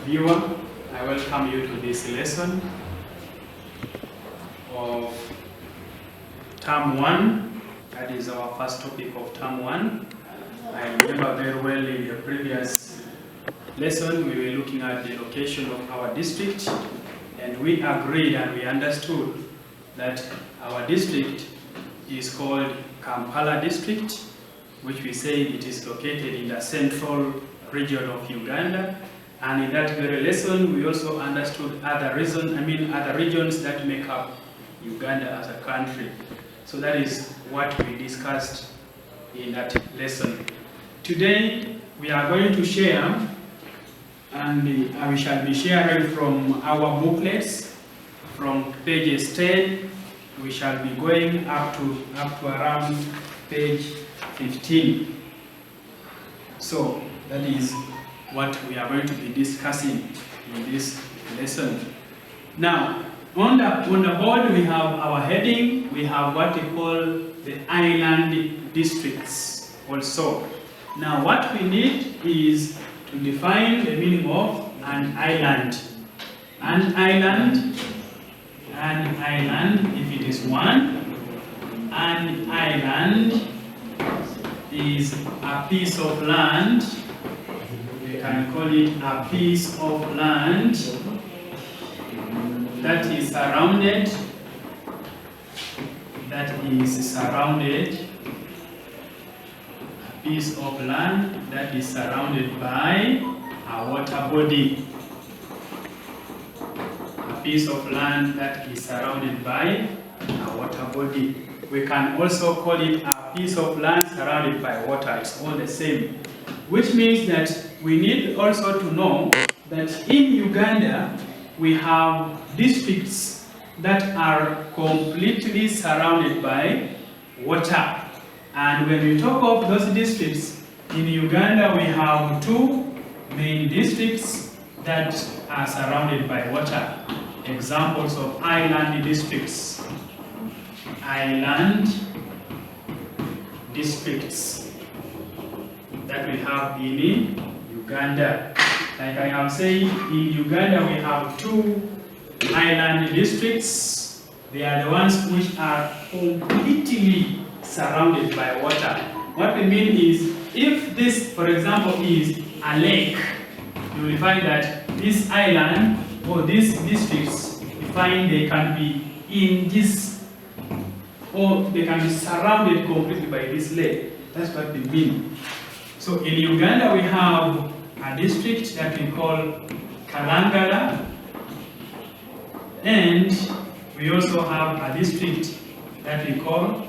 viewer, I welcome you to this lesson of Term 1. That is our first topic of Term 1. I remember very well in the previous lesson we were looking at the location of our district, and we agreed and we understood that our district is called Kampala district, which we say it is located in the central region of Uganda. And in that very lesson, we also understood other regions that make up Uganda as a country. So that is what we discussed in that lesson. Today, we are going to share, and we shall be sharing from our booklets, from pages 10. We shall be going up to around page 15. So that is what we are going to be discussing in this lesson. Now, on the board we have our heading. We have what we call the island districts also. Now, what we need is to define the meaning of an island. An island, if it is one, an island is a piece of land. We can call it a piece of land that is surrounded, a piece of land that is surrounded by a water body. A piece of land that is surrounded by a water body. We can also call it a piece of land surrounded by water. It's all the same. Which means that we need also to know that in Uganda we have districts that are completely surrounded by water. And when we talk of those districts, in Uganda we have two main districts that are surrounded by water. Examples of island districts. Island districts that we have in Uganda. Like I am saying, in Uganda we have two island districts. They are the ones which are completely surrounded by water. What we mean is, if this, for example, is a lake, you will find that this island or these districts, you find they can be in this, or they can be surrounded completely by this lake. That's what we mean. So in Uganda we have a district that we call Kalangala, and we also have a district that we call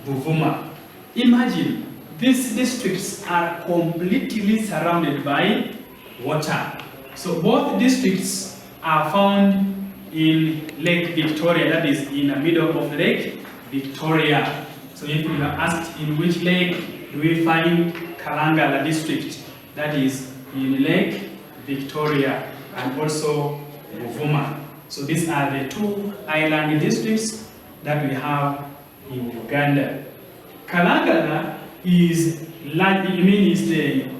Buvuma. Imagine, these districts are completely surrounded by water. So both districts are found in Lake Victoria, that is in the middle of Lake Victoria. So if you are asked in which lake do we find Kalangala district, that is in Lake Victoria and also Buvuma. So these are the two island districts that we have in Uganda. Kalangala is the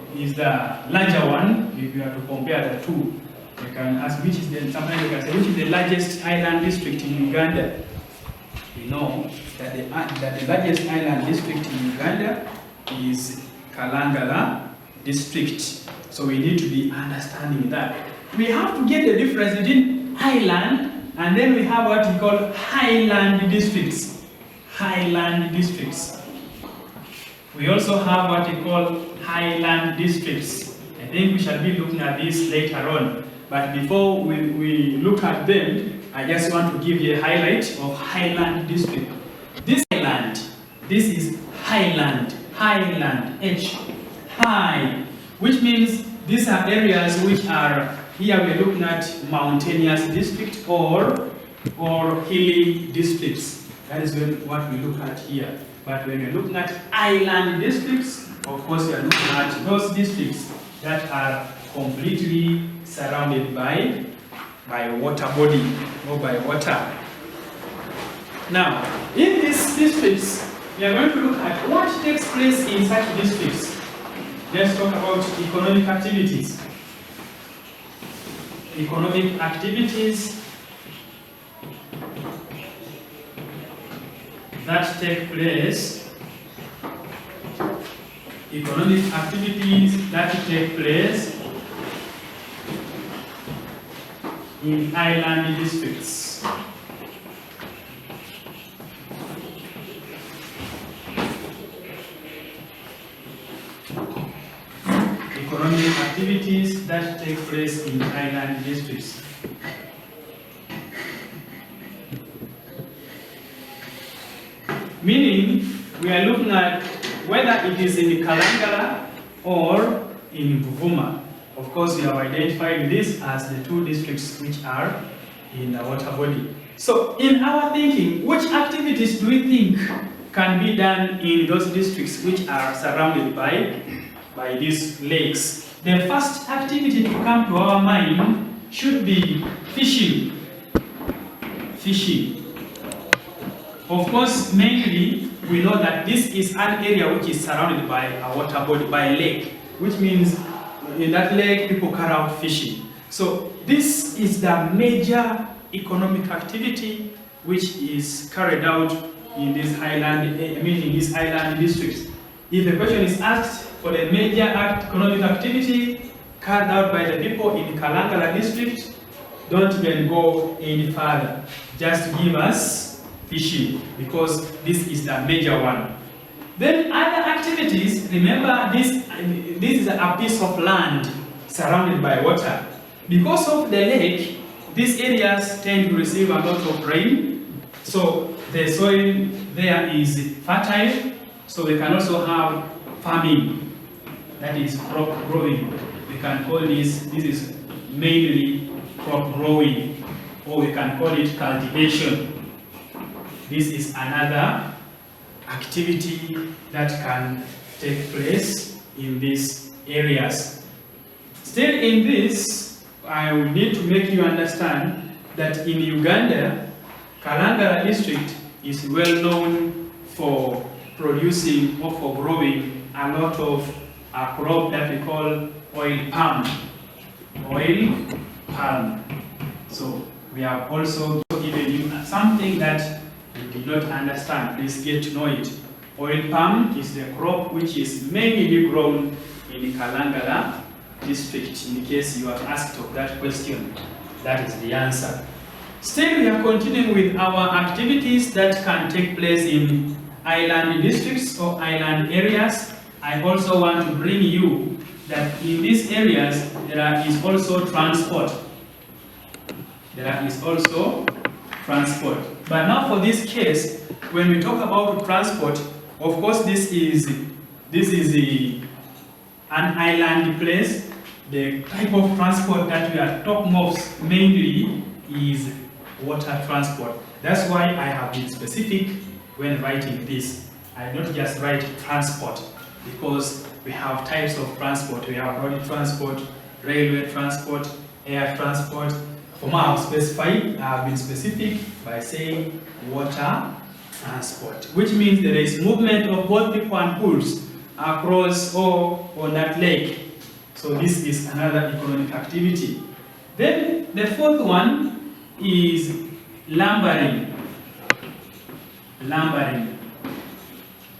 larger one. If you have to compare the two, you can ask which is the largest island district in Uganda. You know that the largest island district in Uganda is Kalangala district. So we need to be understanding that. We have to get the difference between island and then we have what we call highland districts. Highland districts. We also have what we call highland districts. I think we shall be looking at this later on. But before we look at them, I just want to give you a highlight of highland district. This island, this is highland, H, high, which means these are areas which are, here we're looking at mountainous district or hilly districts. That is what we look at here. But when we're looking at island districts, of course we are looking at those districts that are completely surrounded by water body or by water. Now, in these districts, we are going to look at what takes place in such districts. Let's talk about economic activities. economic activities that take place in island districts. Economic activities that take place in island districts. Meaning, we are looking at whether it is in Kalangala or in Buvuma. Of course, we have identified this as the two districts which are in the water body. So, in our thinking, which activities do we think can be done in those districts which are surrounded by these lakes? The first activity to come to our mind should be fishing. Fishing. Of course, mainly, we know that this is an area which is surrounded by a water body, by a lake, which means in that lake, people carry out fishing. So this is the major economic activity which is carried out in these island districts. If the question is asked for the major economic activity carried out by the people in Kalangala district, don't even go any further. Just give us fishing, because this is the major one. Then other activities, remember this is a piece of land surrounded by water. Because of the lake, these areas tend to receive a lot of rain, so the soil there is fertile, so we can also have farming, that is crop growing. We can call this is mainly crop growing, or we can call it cultivation. This is another activity that can take place in these areas. Still in this, I will need to make you understand that in Uganda, Kalangala district is well known for producing or for growing a lot of a crop that we call oil palm. Oil palm. So we have also given you something that you did not understand. Please get to know it. Oil palm is the crop which is mainly grown in the Kalangala district. In case you are asked of that question, that is the answer. Still, we are continuing with our activities that can take place in island districts or island areas. I also want to bring you that in these areas there is also transport. There is also transport. But now for this case, when we talk about transport, of course this is an island place. The type of transport that we are talking of mainly is water transport. That's why I have been specific when writing this. I not just write transport, because we have types of transport. We have road transport, railway transport, air transport. For now, I have been specific by saying water transport, which means there is movement of both people and goods across or on that lake. So this is another economic activity. Then the fourth one is lumbering. Lumbering.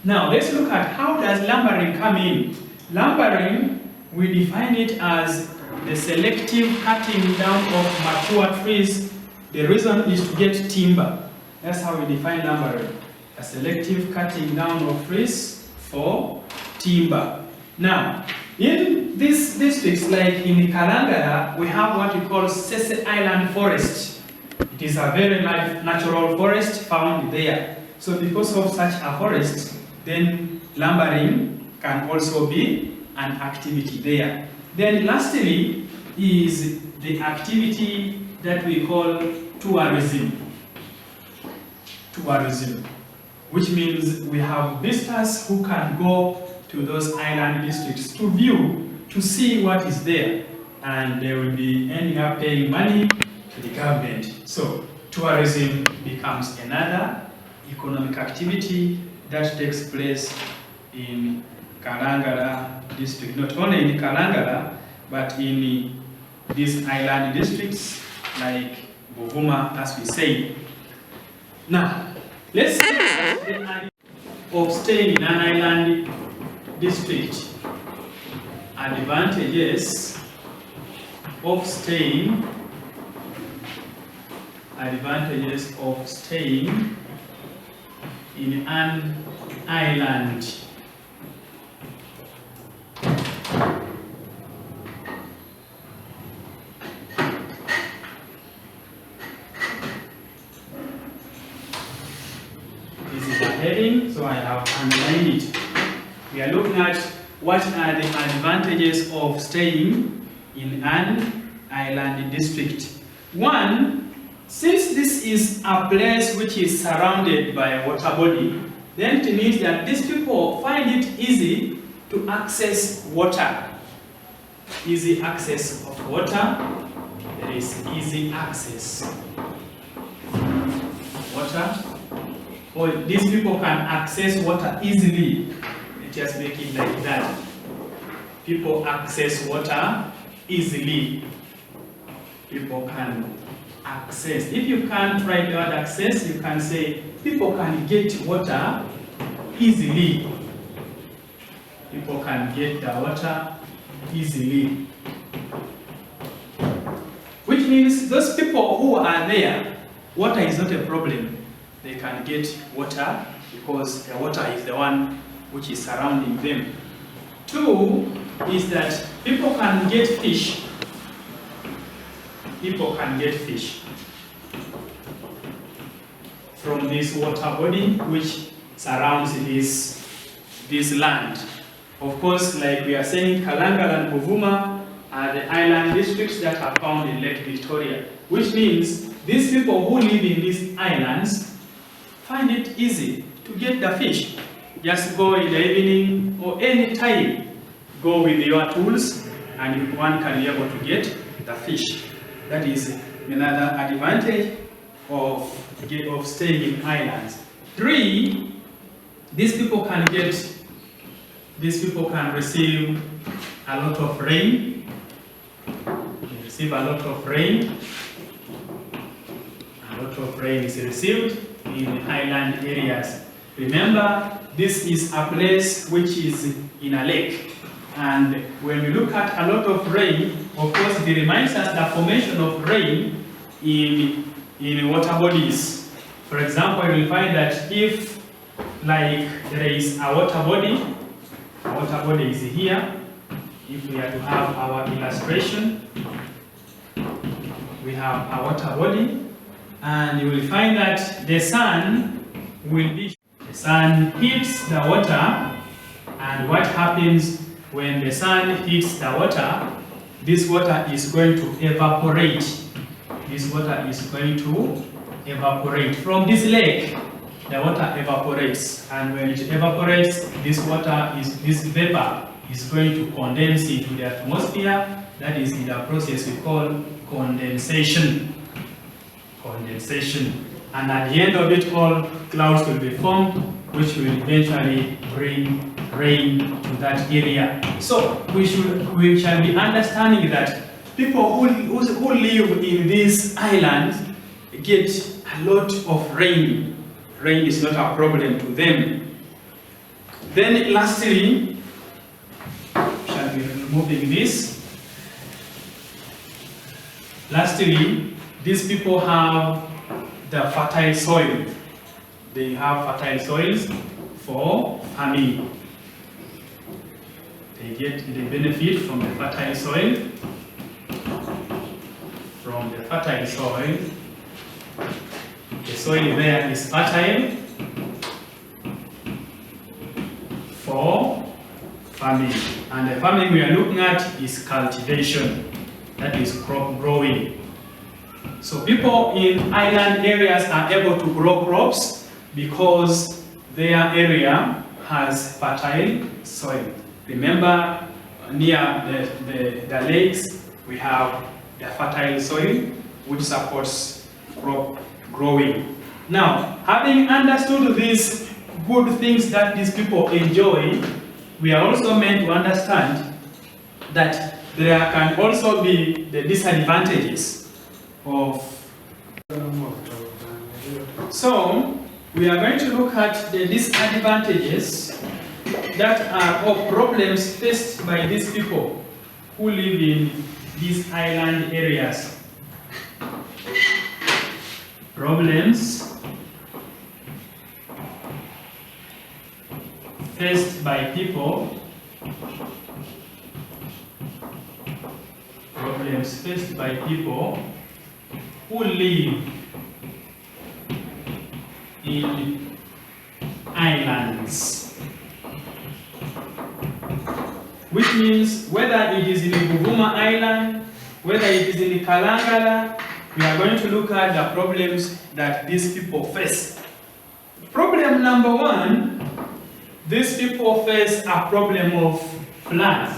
Now let's look at how does lumbering come in. Lumbering, we define it as the selective cutting down of mature trees. The reason is to get timber. That's how we define lumbering. A selective cutting down of trees for timber. Now, in these districts, like in Kalangala, we have what we call Sst Island Forest. It is a very natural forest found there. So because of such a forest, then lumbering can also be an activity there. Then lastly is the activity that we call tourism. Tourism, which means we have visitors who can go to those island districts to view, to see what is there, and they will be ending up paying money to the government. So tourism becomes another economic activity that takes place in Kalangala district. Not only in Kalangala, but in these island districts like Buvuma, as we say. Now, let's see the idea of staying in an island district. Advantages of staying in an island. This is a heading, so I have underlined it. We are looking at what are the advantages of staying in an island district. One, since this is a place which is surrounded by a water body, then it means that these people find it easy to access water. Easy access of water. There is easy access water. Or these people can access water easily. Just make it like that. People access water easily. People can access. If you can't write the word access, you can say people can get water easily. People can get the water easily. Which means those people who are there, water is not a problem. They can get water because the water is the one which is surrounding them. Two is that people can get fish. People can get fish from this water body which surrounds this land. Of course, like we are saying, Kalangal and Buvuma are the island districts that are found in Lake Victoria, which means these people who live in these islands find it easy to get the fish. Just go in the evening or any time, go with your tools and one can be able to get the fish. That is another advantage of staying in islands. Three, these people can receive a lot of rain. They receive a lot of rain. A lot of rain is received in island areas. Remember, this is a place which is in a lake. And when we look at a lot of rain, of course, it reminds us the formation of rain in water bodies. For example, you will find that if, like, there is a water body is here. If we are to have our illustration, we have a water body, and you will find that the sun hits the water, and what happens when the sun hits the water? This water is going to evaporate. This water is going to evaporate from this lake. The water evaporates, and when it evaporates, this vapor is going to condense into the atmosphere. That is in the process we call condensation. And at the end of it all, clouds will be formed, which will eventually bring rain to that area. So we shall be understanding that people who live in these islands get a lot of rain. Rain is not a problem to them. Then lastly, shall be removing this. Lastly, these people have the fertile soil. They have fertile soils for farming. They benefit from the fertile soil. From the fertile soil. The soil there is fertile for farming. And the farming we are looking at is cultivation. That is crop growing. So people in island areas are able to grow crops because their area has fertile soil. Remember, near the lakes, we have the fertile soil which supports crop growing. Now, having understood these good things that these people enjoy, we are also meant to understand that there can also be the disadvantages of. So, we are going to look at the disadvantages that are or problems faced by these people who live in these island areas. Problems faced by people. Problems faced by people who live in islands. Which means whether it is in Buvuma Island, whether it is in Kalangala, we are going to look at the problems that these people face. Problem number one, these people face a problem of floods.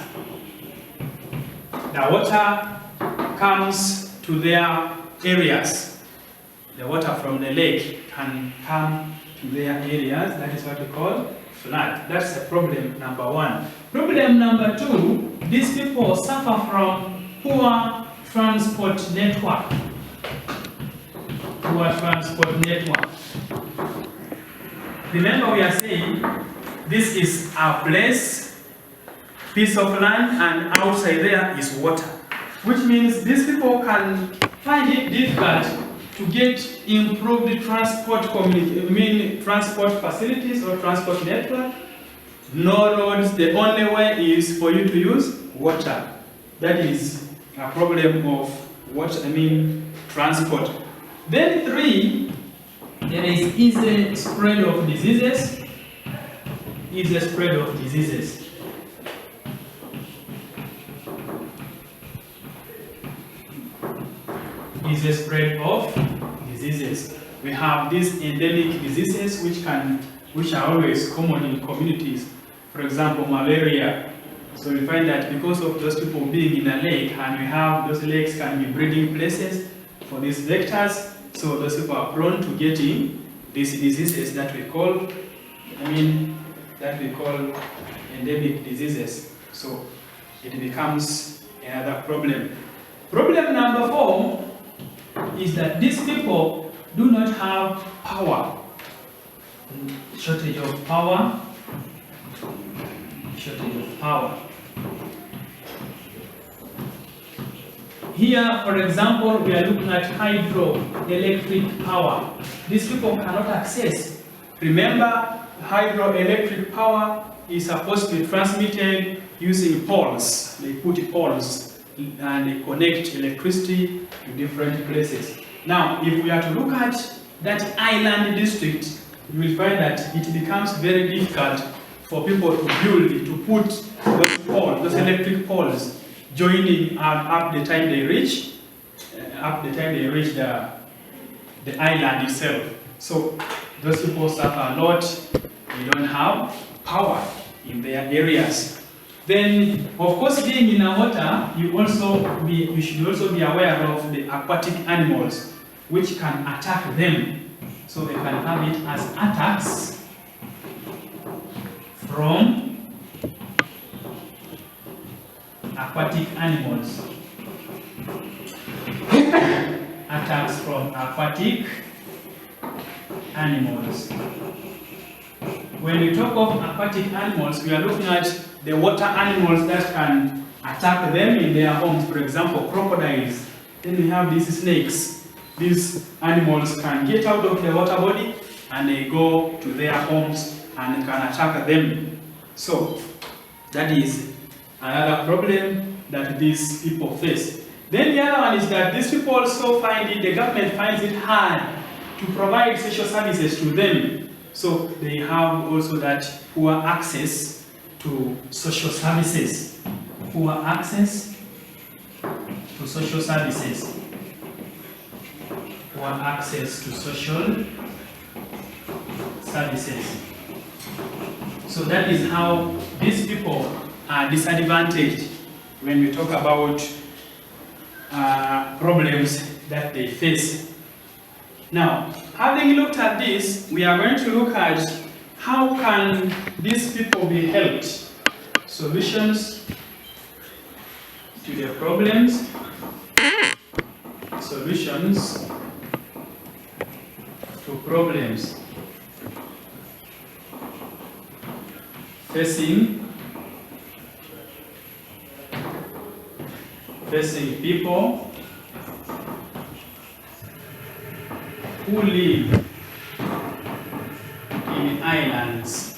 The water comes to their areas. The water from the lake can come to their areas. That is what we call flood. That's the problem number one. Problem number two, these people suffer from poor transport network. Poor transport network. Remember, we are saying this is a piece of land, and outside there is water. Which means these people can find it difficult to get improved transport transport facilities or transport network. No roads, the only way is for you to use water. That is a problem of transport. Then three, there is easy spread of diseases. Easy spread of diseases. Easy spread of diseases. We have these endemic diseases which are always common in communities. For example, malaria. So we find that because of those people being in a lake, and we have those lakes can be breeding places for these vectors, so those people are prone to getting these diseases that we call endemic diseases. So it becomes another problem. Problem number four is that these people do not have power. Shortage of power. Shortage of power. Here, for example, we are looking at hydroelectric power. These people cannot access. Remember, hydroelectric power is supposed to be transmitted using poles. They put poles and they connect electricity to different places. Now, if we are to look at that island district, you will find that it becomes very difficult for people to build, to put those poles, those electric poles, joining up the time they reach the island itself. So those people suffer a lot. They don't have power in their areas. Then, of course, being in the water, you should also be aware of the aquatic animals which can attack them. So they can have it as attacks from aquatic animals. Attacks from aquatic animals. When we talk of aquatic animals, we are looking at the water animals that can attack them in their homes. For example, crocodiles. Then we have these snakes. These animals can get out of the water body and they go to their homes and can attack them. So that is another problem that these people face. Then the other one is that these people also the government finds it hard to provide social services to them. So they have also that poor access to social services. Poor access to social services. Poor access to social services. So that is how these people are disadvantaged when we talk about problems that they face. Now, having looked at this, we are going to look at how can these people be helped. Solutions to the problems, solutions to problems facing people who live in islands.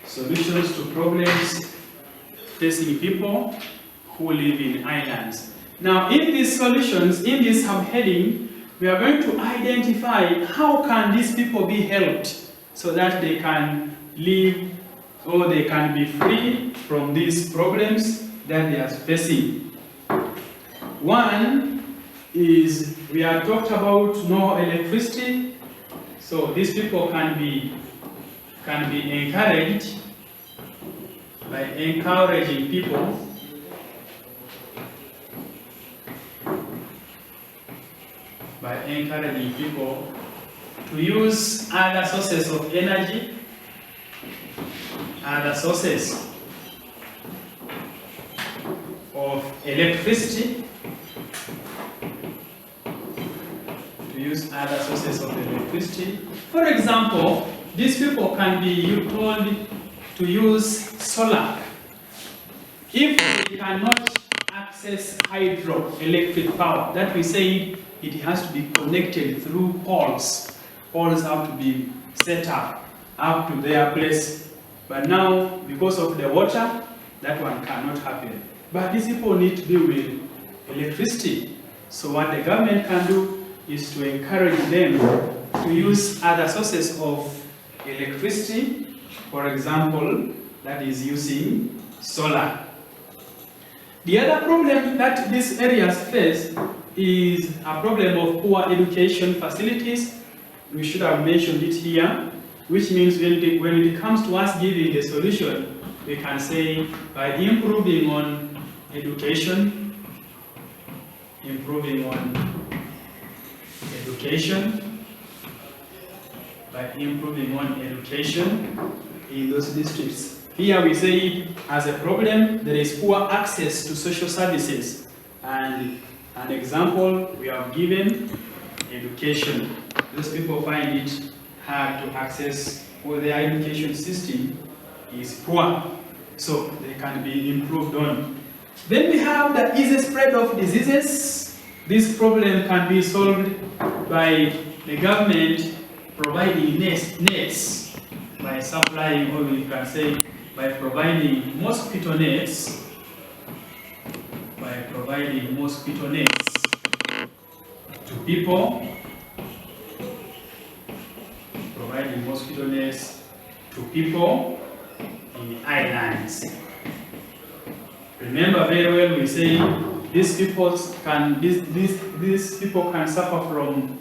Solutions to problems facing people who live in islands. Now, in these solutions, in this subheading, we are going to identify how can these people be helped so that they can live or they can be free from these problems that they are facing. One is we have talked about no electricity, so these people can be encouraged by encouraging people to use other sources of energy, other sources of electricity, For example, these people can be told to use solar. If they cannot access hydroelectric power, that we say it has to be connected through poles. Poles have to be set up to their place. But now, because of the water, that one cannot happen. But these people need to deal with electricity. So what the government can do is to encourage them to use other sources of electricity. For example, that is using solar. The other problem that these areas face is a problem of poor education facilities. We should have mentioned it here, which means when it comes to us giving the solution, we can say by improving on education, in those districts. Here we say as a problem, there is poor access to social services. And an example we have given, education. Those people find it hard to access, or their education system is poor. So they can be improved on. Then we have the easy spread of diseases. This problem can be solved by the government providing nets by supplying, or we can say by providing mosquito nets, to people, in islands. Remember very well, we say these people can suffer from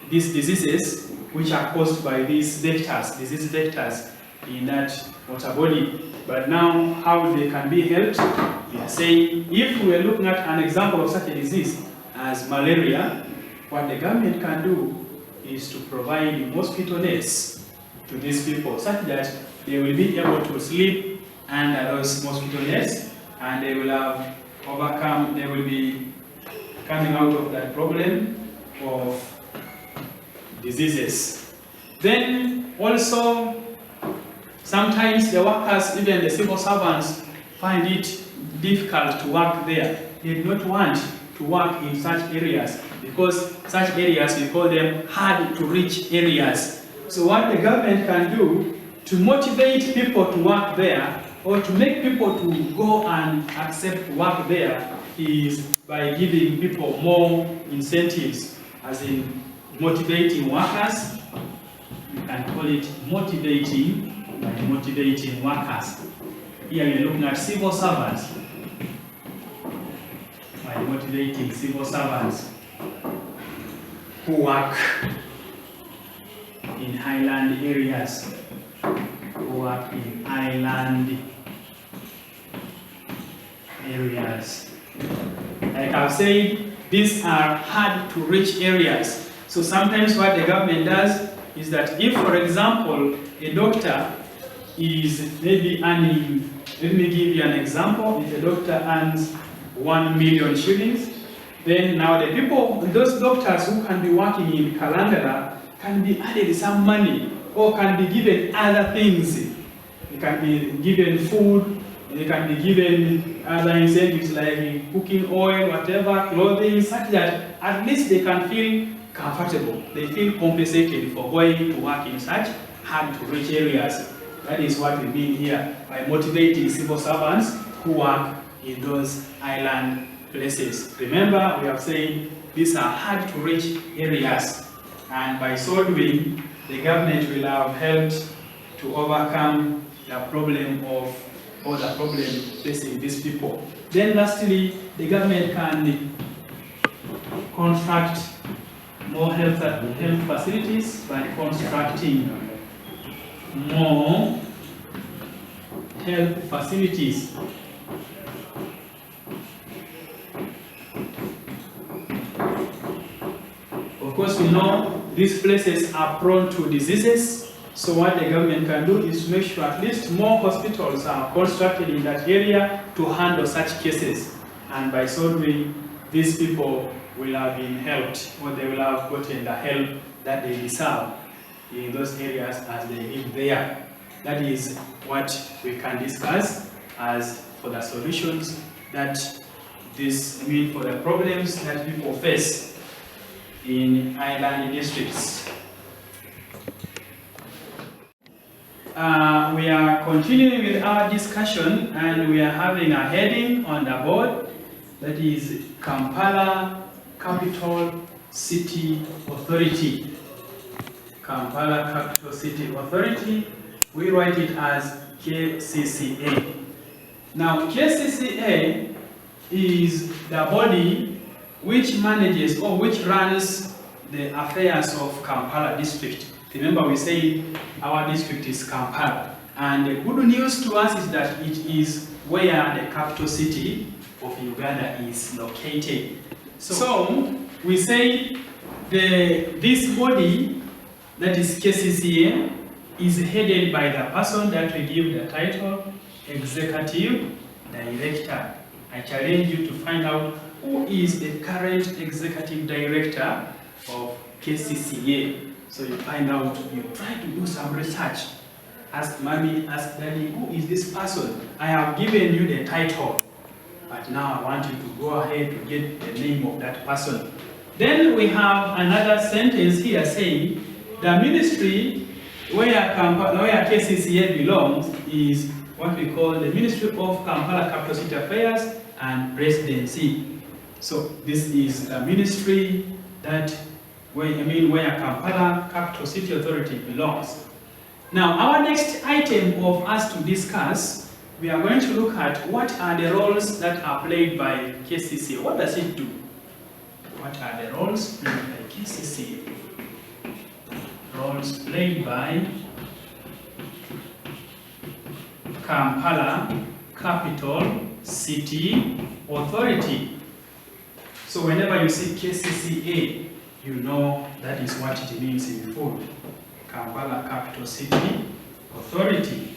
these diseases which are caused by these disease vectors in that water body. But now, how they can be helped? We are saying, if we are looking at an example of such a disease as malaria, what the government can do is to provide mosquito nets to these people, such that they will be able to sleep under those mosquito nets, and they will be coming out of that problem of diseases. Then also, sometimes the workers, even the civil servants, find it difficult to work there. They do not want to work in such areas because such areas, we call them hard to reach areas. So what the government can do to motivate people to work there, or to make people to go and accept work there, is by giving people more incentives, as in motivating workers. You can call it motivating workers. Here we're looking at civil servants. By motivating civil servants who work in highland areas, areas. Like I've said, these are hard to reach areas. So sometimes what the government does is that if, for example, a doctor is maybe earning, let me give you an example, if a doctor earns 1 million shillings, then now the people, those doctors who can be working in Kalangala can be added some money or can be given other things. They can be given food, they can be given other incentives like cooking oil, whatever, clothing, such that at least they can feel comfortable. They feel compensated for going to work in such hard to reach areas. That is what we mean here by motivating civil servants who work in those island places. Remember, we have said these are hard to reach areas, and by so doing, the government will have helped to overcome the problem facing these people. Then lastly, the government can construct more health facilities by constructing more health facilities. Of course, we know these places are prone to diseases. So what the government can do is to make sure at least more hospitals are constructed in that area to handle such cases. And by so doing, these people will have been helped, or they will have gotten the help that they deserve in those areas as they live there. That is what we can discuss as for the solutions that for the problems that people face in island districts. We are continuing with our discussion, and we are having a heading on the board that is Kampala Capital City Authority. Kampala Capital City Authority, we write it as KCCA. Now, KCCA is the body which manages or which runs the affairs of Kampala district. Remember, we say our district is Kampala, and the good news to us is that it is where the capital city of Uganda is located. So we say this body, that is KCCA, is headed by the person that we give the title Executive Director. I challenge you to find out who is the current Executive Director of KCCA. So you find out, you try to do some research. Ask mommy, ask daddy, who is this person? I have given you the title, but now I want you to go ahead to get the name of that person. Then we have another sentence here saying, the ministry where KCCA belongs is what we call the Ministry of Kampala Capital City Affairs and Presidency. So this is the ministry where Kampala Capital City Authority belongs. Now, our next item of us to discuss, we are going to look at what are the roles that are played by KCCA. What does it do? What are the roles played by KCCA? Roles played by Kampala Capital City Authority. So whenever you see KCCA, you know that is what it means in full. Kampala Capital City Authority.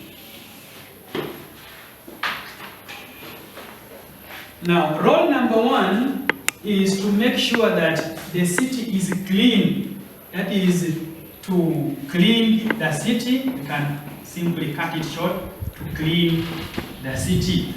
Now, role number one is to make sure that the city is clean. That is to clean the city. We can simply cut it short, to clean the city.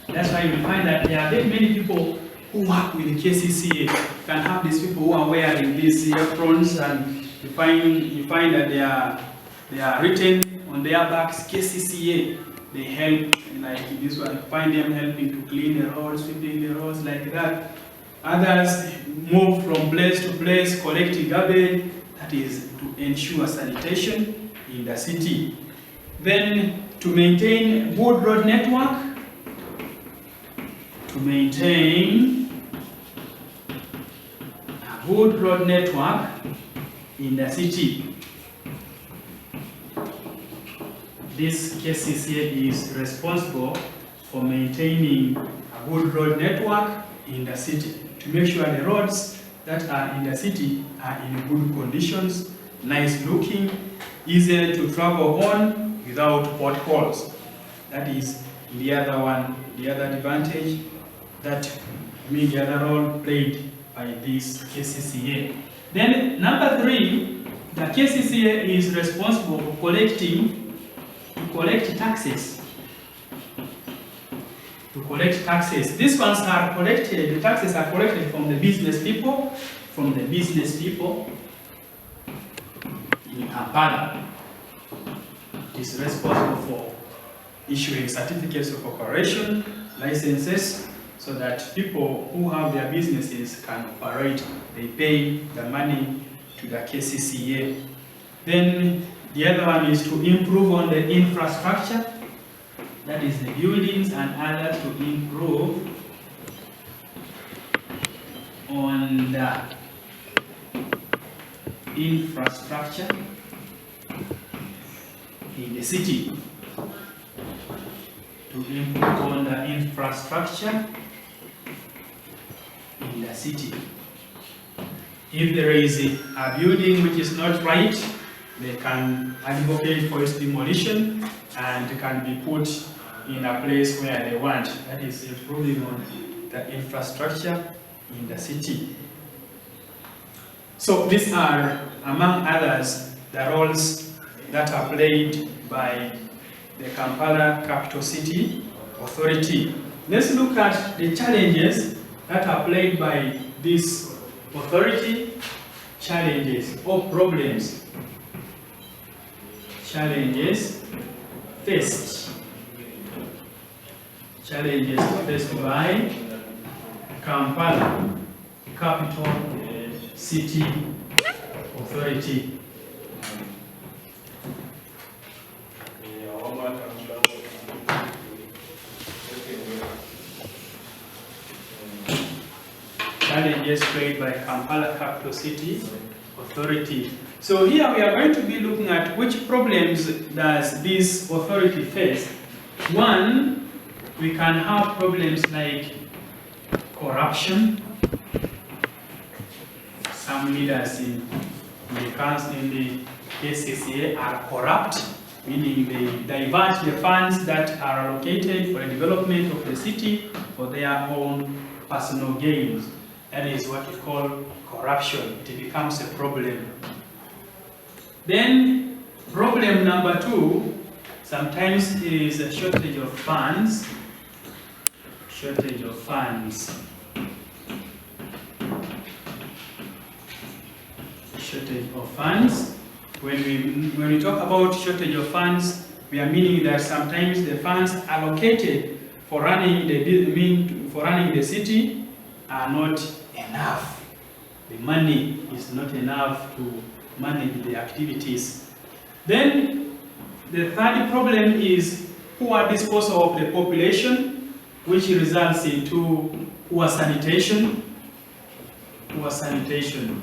That's why you find that there are very many people who work with the KCCA. You can have these people who are wearing these earphones, and you find that they are written on their backs KCCA. They help, like this one, find them helping to clean the roads, sweeping the roads like that. Others move from place to place, collecting garbage. That is to ensure sanitation in the city. Then to maintain good road network, to maintain a good road network in the city. This KCCA is responsible for maintaining a good road network in the city to make sure the roads that are in the city are in good conditions, nice looking, easy to travel on without potholes. That is the other one, the other advantage that the other role played by this KCCA. Then number 3, the KCCA is responsible for collect taxes. To collect taxes. These ones are collected, the taxes are collected from the business people, in Kampala. It is responsible for issuing certificates of operation, licenses, so that people who have their businesses can operate. They pay the money to the KCCA. Then the other one is to improve on the infrastructure, that is the buildings and others, to improve on the infrastructure in the city. To improve on the infrastructure in the city. If there is a building which is not right, they can advocate for its demolition and can be put in a place where they want. That is improving on the infrastructure in the city. So these are, among others, the roles that are played by the Kampala Capital City Authority. Let's look at the challenges that are played by this authority. Challenges or problems. Challenges faced. Challenges faced by Kampala Capital City Authority. Challenges faced by Kampala Capital City Authority. So here we are going to be looking at which problems does this authority face. One, we can have problems like corruption. Some leaders in the council, in the KCCA, are corrupt, meaning they divert the funds that are allocated for the development of the city for their own personal gains. That is what we call corruption. It becomes a problem. Then, problem number 2, sometimes there is a shortage of funds. Shortage of funds. Shortage of funds. When we talk about shortage of funds, we are meaning that sometimes the funds allocated for running the city are not enough. The money is not enough to manage the activities. Then the third problem is poor disposal of the population, which results into poor sanitation. Poor sanitation.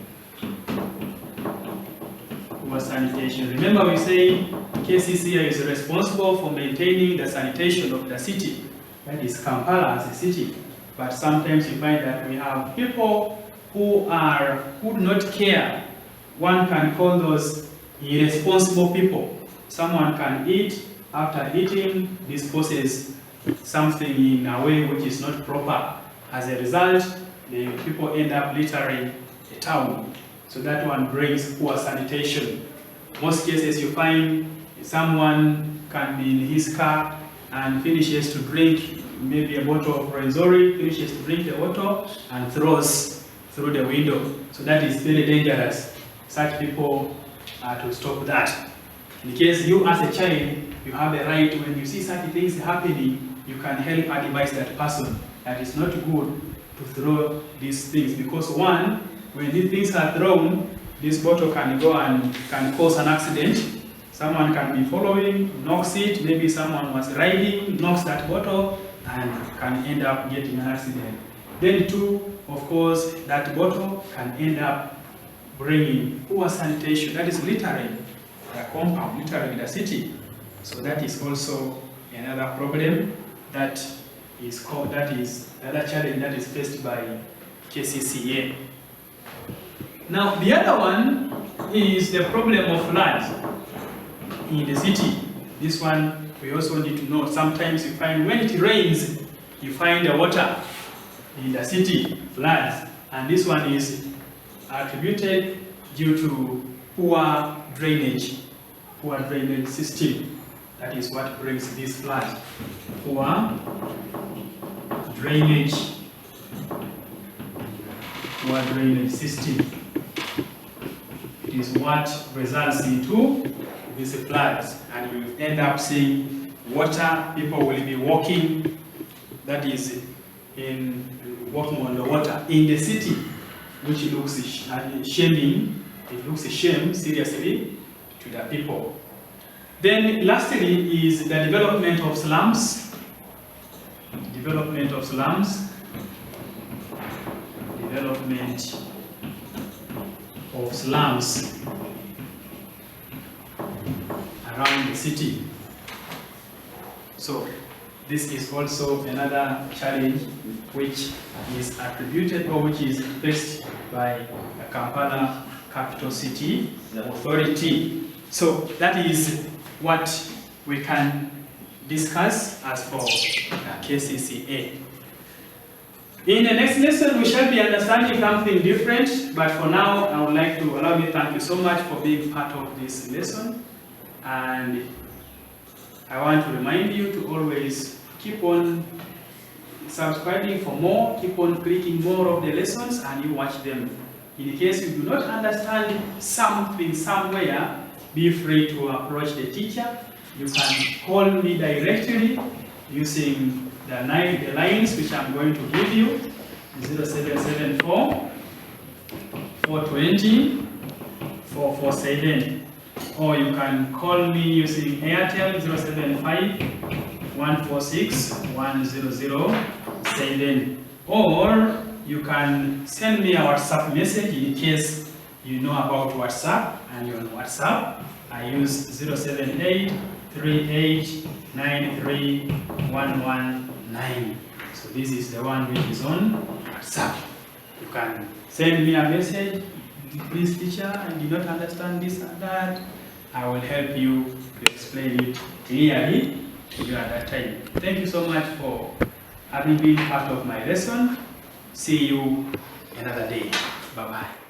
Poor sanitation. Remember, we say KCCA is responsible for maintaining the sanitation of the city. That is Kampala as a city. But sometimes you find that we have people who do not care. One can call those irresponsible people. Someone can eat, after eating, disposes something in a way which is not proper. As a result, the people end up littering the town. So that one brings poor sanitation. Most cases you find someone can be in his car and finishes to drink maybe a bottle of Renzori, finishes to drink the water and throws through the window. So that is very dangerous. Such people are to stop that. In case you as a child, you have a right, when you see such things happening, you can help advise that person that it's not good to throw these things, because one, when these things are thrown, this bottle can go and can cause an accident. Someone can be following, knocks it, maybe someone was riding, knocks that bottle, and can end up getting an accident. Then two, of course, that bottle can end up bringing poor sanitation. That is littering the compound, littering the city. So that is also another problem that is called, that is another challenge that is faced by KCCA. Now the other one is the problem of floods in the city. This one we also need to know. Sometimes you find when it rains, you find the water in the city, floods, and this one is attributed due to poor drainage system. That is what brings this flood. Poor drainage system. It is what results into these floods, and you end up seeing water. People will be walking, that is walking on the water in the city, which looks shaming. It looks a shame, seriously, to the people. Then lastly is the development of slums. Development of slums. Development of slums around the city. So this is also another challenge which is attributed, or which is faced by the Kampala Capital City Authority. So that is what we can discuss as for KCCA. In the next lesson, we shall be understanding something different, but for now, I would like to allow me to thank you so much for being part of this lesson. And I want to remind you to always keep on subscribing for more, keep on clicking more of the lessons, and you watch them. In case you do not understand something somewhere, be free to approach the teacher. You can call me directly using the lines which I'm going to give you, 0774 420 447, or you can call me using Airtel 075 146 1007, or you can send me a WhatsApp message in case you know about WhatsApp, and you're on WhatsApp. I use 078 38 93 119. So this is the one which is on WhatsApp. You can send me a message. Please, teacher, I did not understand this and that. I will help you to explain it clearly to you at that time. Thank you so much for having been part of my lesson. See you another day. Bye-bye.